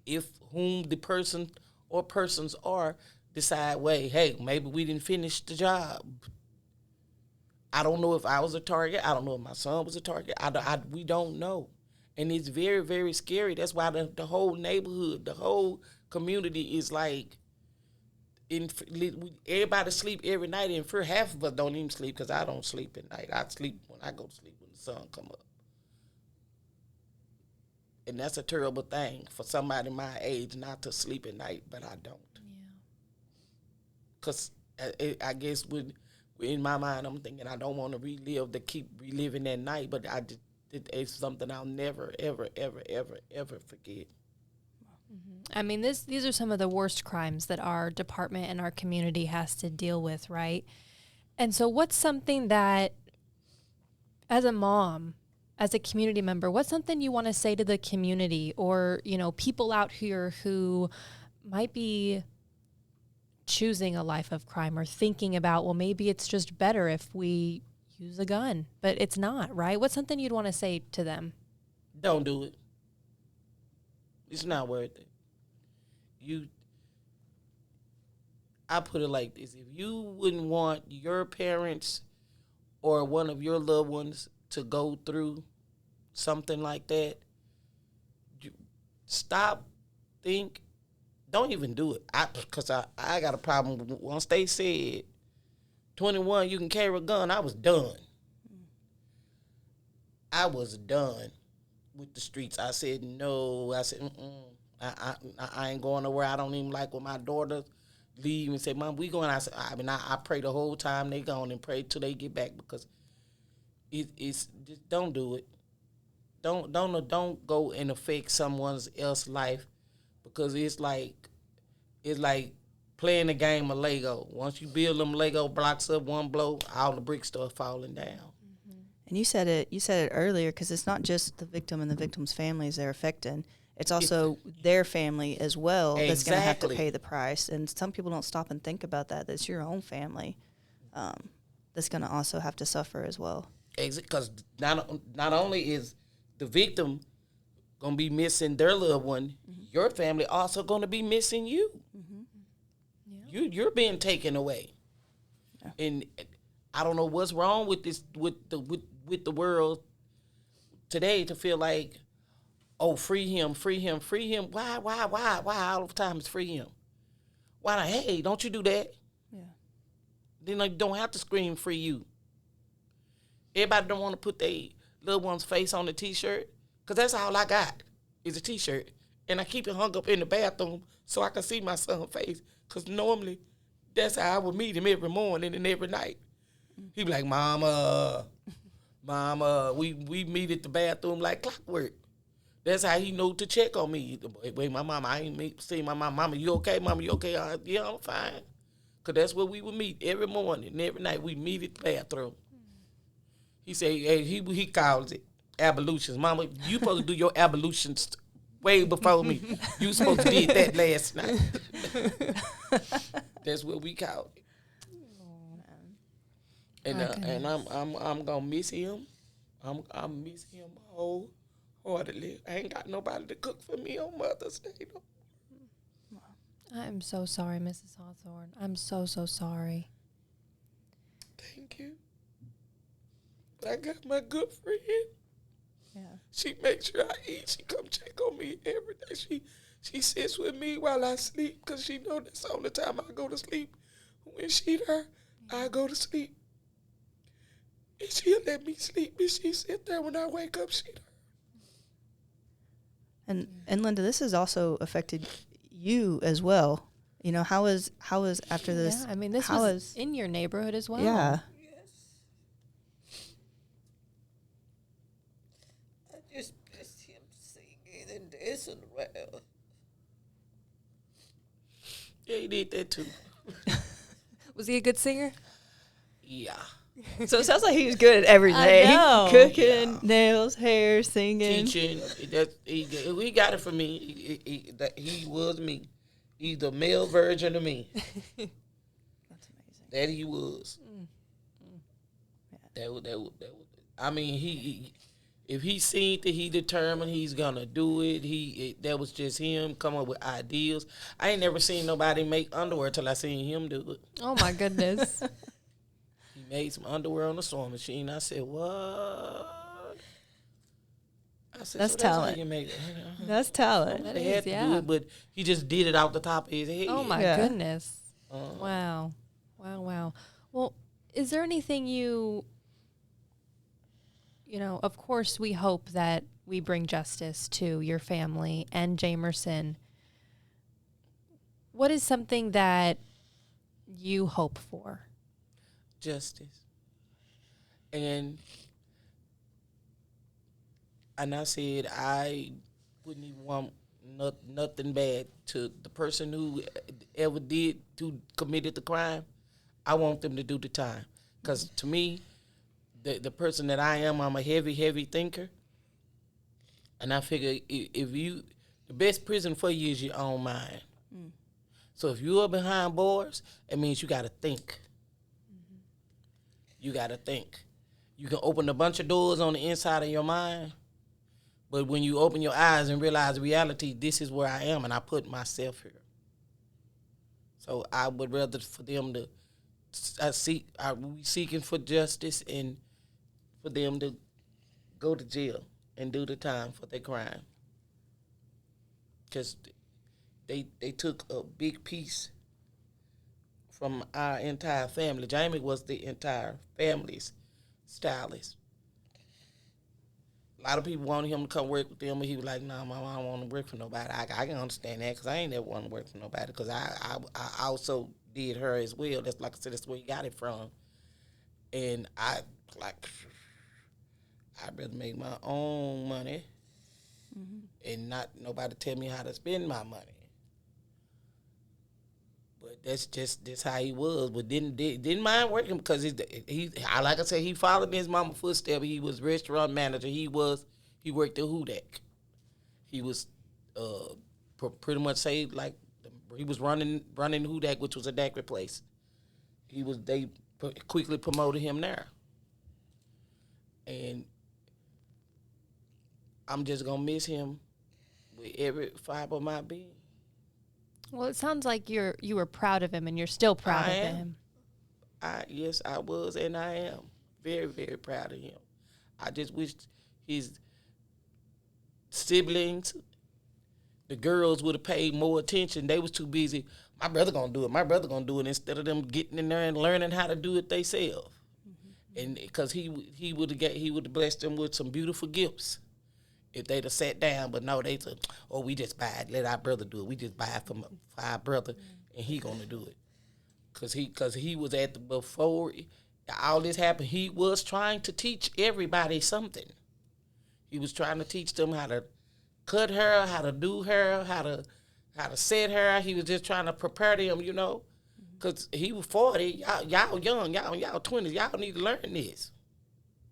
if whom the person or persons are decide, wait, hey, maybe we didn't finish the job. I don't know if I was a target. I don't know if my son was a target. We don't know. And it's very, very scary. That's why the whole neighborhood, the whole community is like, everybody sleep every night in fear. Half of us don't even sleep because I don't sleep at night. I sleep when I go to sleep when the sun come up. And that's a terrible thing for somebody my age not to sleep at night, but I don't. Because I guess in my mind, I'm thinking I don't want to keep reliving that night, but it's something I'll never, ever, ever, ever, ever forget. I mean, these are some of the worst crimes that our department and our community has to deal with, right? And so what's something that, as a mom, as a community member, what's something you want to say to the community or, people out here who might be choosing a life of crime or thinking about, well, maybe it's just better if we use a gun, but it's not, right? What's something you'd want to say to them? Don't do it. It's not worth it. I put it like this. If you wouldn't want your parents or one of your loved ones to go through something like that, stop, think, don't even do it. Because I got a problem. Once they said 21, you can carry a gun, I was done. I was done with the streets. I said, no. I said, I ain't going nowhere. I don't even like when my daughters leave and say, Mom, we going. I pray the whole time they gone and pray till they get back because it's just don't do it. Don't go and affect someone else's life because it's like playing the game of Lego. Once you build them Lego blocks up one blow, all the bricks start falling down. And you said it earlier because it's not just the victim and the victim's families they're affecting. It's also their family as well that's going to have to pay the price. And some people don't stop and think about that. That's your own family that's going to also have to suffer as well. Because not only is the victim going to be missing their loved one, your family also going to be missing you. Yeah. You're being taken away. Yeah. And I don't know what's wrong with this with the world today to feel like, oh, free him. Why all the time is free him? Why not? Hey, don't you do that? Yeah. Then you don't have to scream free you. Everybody don't want to put their loved one's face on the T-shirt because that's all I got is a T-shirt. And I keep it hung up in the bathroom so I can see my son's face because normally that's how I would meet him every morning and every night. He'd be like, Mama, we meet at the bathroom like clockwork. That's how he know to check on me. Wait, my mama, I ain't seen my mama. Mama, you okay? Mama, you okay? Yeah, I'm fine. Because that's where we would meet every morning and every night. We meet at the bathroom. He said, hey, he calls it ablutions. Mama, you supposed to do your ablutions way before me. You supposed to did that last night. That's what we called it. And I'm gonna miss him. I miss him wholeheartedly. I ain't got nobody to cook for me on Mother's Day. No. I'm so sorry, Mrs. Hawthorn. I'm so sorry. Thank you. But I got my good friend. Yeah. She makes sure I eat. She come check on me every day. She sits with me while I sleep because she know that's the only time I go to sleep. When she there, I go to sleep. And she'll let me sleep. And she sit there when I wake up. She there. And Linda, this has also affected you as well. You know, how is after this? Yeah, I mean, this was in your neighborhood as well. Yeah. I just miss him singing and dancing around. Yeah, he did that too. Was he a good singer? Yeah. So it sounds like he was good at everything. I know. Cooking, nails, hair, singing. Teaching. He got it from me. He was me. He's the male version of me. That's amazing. That he was. That was. I mean, if he seen that he determined he's gonna do it, that was just him come up with ideas. I ain't never seen nobody make underwear till I seen him do it. Oh my goodness. He made some underwear on the sewing machine. I said, "What?" I said, That's so talent. That's how you make it. That's talent. That They is, had to yeah. do it, but he just did it off the top of his head. Oh my Yeah. goodness. Wow. Well, is there anything you know, of course we hope that we bring justice to your family and Jamerson. What is something that you hope for? Justice. And I said I wouldn't even want nothing bad to the person who ever committed the crime. I want them to do the time. Because to me, the person that I am, I'm a heavy thinker. And I figure the best prison for you is your own mind. So if you are behind bars, it means you got to think. You got to think. You can open a bunch of doors on the inside of your mind, but when you open your eyes and realize reality, this is where I am, and I put myself here. So I would rather for them to we seeking for justice and for them to go to jail and do the time for their crime. Because they took a big piece from our entire family. Jamie was the entire family's stylist. A lot of people wanted him to come work with them, but he was like, "Nah, Mama, I don't want to work for nobody." I can understand that because I ain't never want to work for nobody because I also did her as well. That's like I said, that's where he got it from. And I'd rather make my own money and not nobody tell me how to spend my money. But that's just how he was. But didn't mind working because he like I said, he followed in his mama's footsteps. He was restaurant manager. He worked at Hudak. He was pretty much say like he was running Hudak, which was a daiquiri place. They quickly promoted him there, and I'm just gonna miss him with every fiber of my being. Well, it sounds like you were proud of him and you're still proud of him. Yes, I was, and I am very, very proud of him. I just wish his siblings, the girls, would have paid more attention. They was too busy. My brother gonna do it. My brother gonna do it instead of them getting in there and learning how to do it themselves. And because he would have blessed them with some beautiful gifts if they'd have sat down. But no, they said, "Oh, we just buy it. Let our brother do it. We just buy it for our brother, and he gonna do it." Cause he was before all this happened. He was trying to teach everybody something. He was trying to teach them how to cut hair, how to do hair, how to set hair. He was just trying to prepare them, you know. Cause he was 40. Y'all young. Y'all 20s. Y'all need to learn this.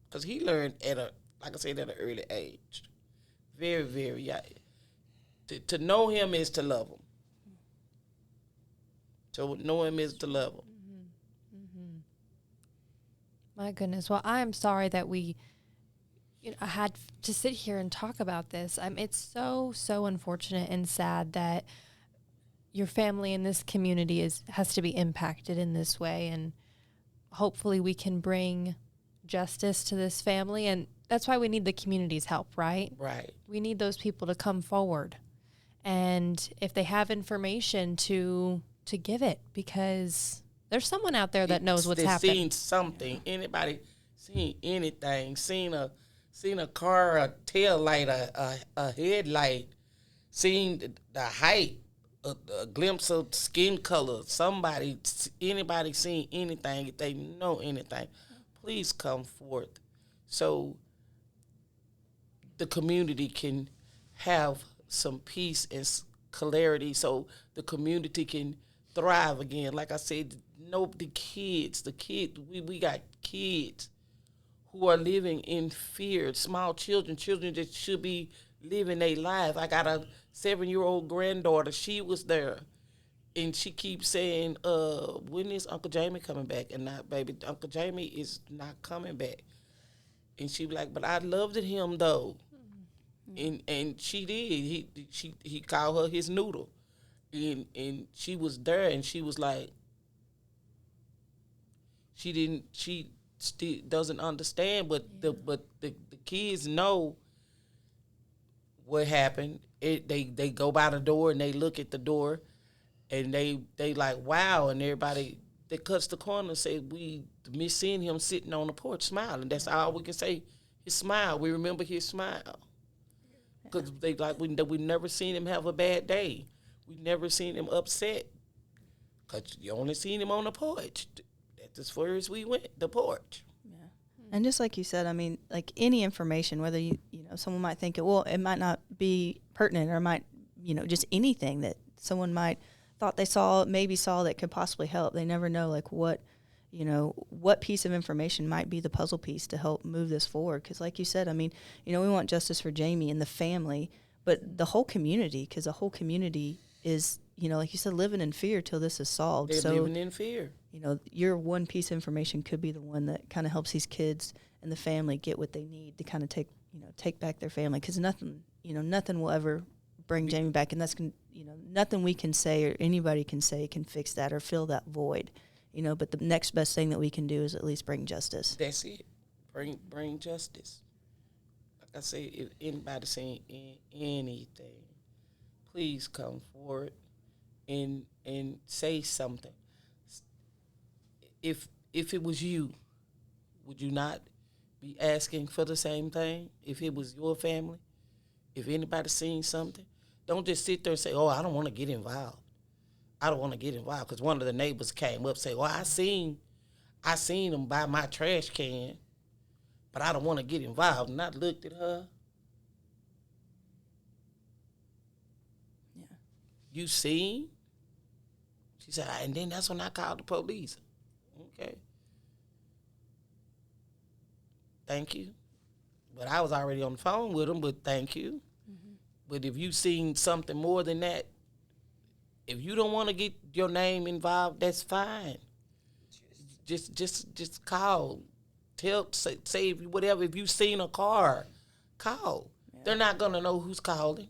Cause he learned at an early age. Very, very young. To know him is to love him. To know him is to love him. My goodness. Well, I am sorry that I had to sit here and talk about this. It's so unfortunate and sad that your family in this community has to be impacted in this way, and hopefully we can bring justice to this family, and that's why we need the community's help, right? Right. We need those people to come forward, and if they have information to give it, because there's someone out there that knows what's happening. Seen something. Anybody seen anything? Seen a car, a tail light, a headlight. Seen the height, a glimpse of skin color. Anybody seen anything? If they know anything, please come forth, so the community can have some peace and clarity, so the community can thrive again. Like I said, the kids, we got kids who are living in fear, small children that should be living their life. I got a 7-year-old granddaughter. She was there, and she keeps saying, when is Uncle Jamie coming back? And not, baby, Uncle Jamie is not coming back. And she be like, but I loved him though. And she did. He called her his noodle. And she was there, and she was like, she still doesn't understand, but the kids know what happened. They go by the door and they look at the door, and they like, wow, and everybody that cuts the corner say, we miss seeing him sitting on the porch smiling. That's all we can say. His smile. We remember his smile. Because they like we never seen him have a bad day. We never seen him upset. Because you only seen him on the porch. That's as far as we went, the porch. Yeah. And just like you said, I mean, like any information, whether you know, someone might think, it might not be pertinent, or might, just anything that someone might thought they saw that could possibly help. They never know, like, what piece of information might be the puzzle piece to help move this forward. Because like you said, I mean, we want justice for Jamie and the family, but the whole community, because the whole community is, like you said, living in fear till this is solved. They're living in fear. Your one piece of information could be the one that kind of helps these kids and the family get what they need to kind of take back their family. Because nothing will ever bring Jamie back, and that's, nothing we can say or anybody can say can fix that or fill that void. But the next best thing that we can do is at least bring justice. That's it. Bring justice. Like I say, if anybody saying anything, please come forward and say something. If it was you, would you not be asking for the same thing? If it was your family, if anybody seen something, don't just sit there and say, "Oh, I don't want to get involved. I don't want to get involved," because one of the neighbors came up and said, "Well, I seen him by my trash can, but I don't want to get involved." And I looked at her. Yeah. You seen? She said, and then that's when I called the police. Okay. Thank you. But I was already on the phone with him, but thank you. Mm-hmm. But if you seen something more than that, if you don't want to get your name involved, that's fine. Just call. Say whatever. If you seen a car, call. Yeah. They're not gonna know who's calling.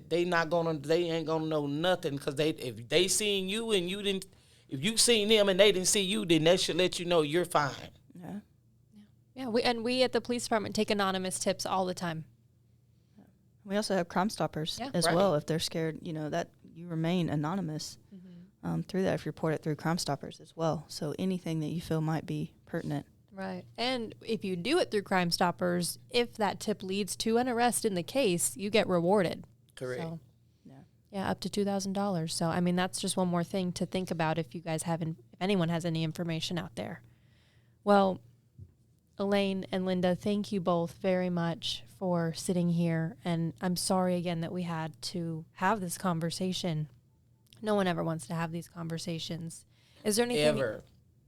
They ain't gonna know nothing, because if they seen you and you didn't, if you seen them and they didn't see you, then that should let you know you're fine. Yeah. Yeah. We at the police department take anonymous tips all the time. We also have Crime Stoppers as well. If they're scared, that you remain anonymous through that, if you report it through Crime Stoppers as well. So anything that you feel might be pertinent. Right. And if you do it through Crime Stoppers, if that tip leads to an arrest in the case, you get rewarded. Correct. So, yeah, up to $2,000. So, I mean, that's just one more thing to think about if you guys if anyone has any information out there. Well, Elaine and Linda, thank you both very much for sitting here. And I'm sorry again that we had to have this conversation. No one ever wants to have these conversations. Is there anything? Ever.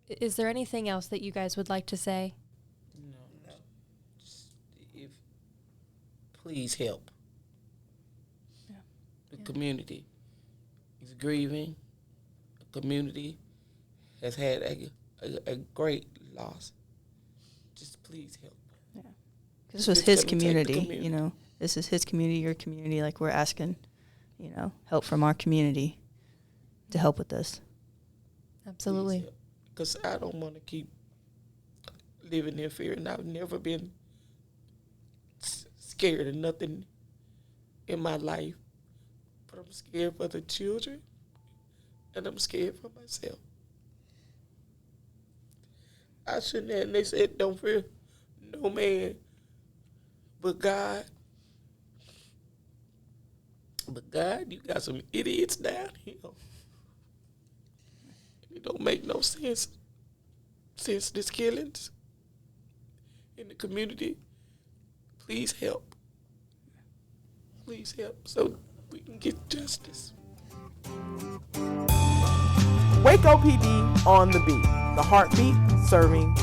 Is there anything else that you guys would like to say? No. Please help. Yeah. The community is grieving. The community has had a great loss. Just please help. This was It's his gonna take the community, community. you know. This is his community, your community. Like, we're asking, you know, help from our community to help with this. Absolutely. Because I don't want to keep living in fear, and I've never been scared of nothing in my life. But I'm scared for the children, and I'm scared for myself. I shouldn't have. And they said, don't fear no man but God. But God, you got some idiots down here. It don't make no sense. Senseless killings in the community. Please help. Please help so we can get justice. Waco PD on the beat. The heartbeat serving